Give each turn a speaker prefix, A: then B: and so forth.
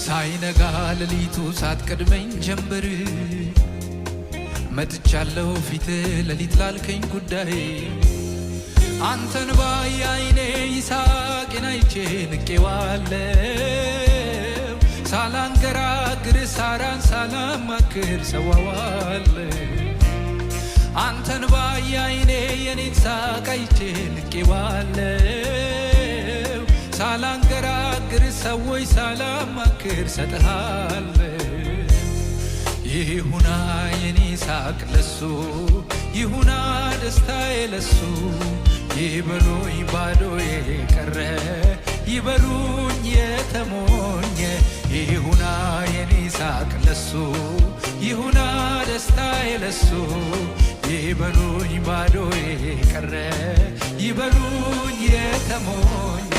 A: ሳይነጋ ሌሊቱ ሳትቀድመኝ ጀምበር መጥቻለሁ ፊት ሌሊት ላልከኝ ጉዳይ አንተን ባይ አይኔ ይሳቅን አይቼ ንቄዋለሁ ሳላንገራግር ሳራን ሳላማክር ሰዋዋለሁ አንተን ባይ አይኔ የኔን ሳቅ አይቼ ንቄዋለሁ ሳላንገራግር ሰዎች ሳላማክር ሰጥሃለሁ ይሁና የኔ ሳቅ ለሱ ይሁና ደስታዬ ለሱ ይበሉኝ ባዶ የቀረ ይበሉኝ የተሞኘ ይሁና የኔ ሳቅ ለሱ ይሁና ደስታዬ ለሱ ይበሉኝ ባዶ የቀረ ይበሉኝ የተሞኘ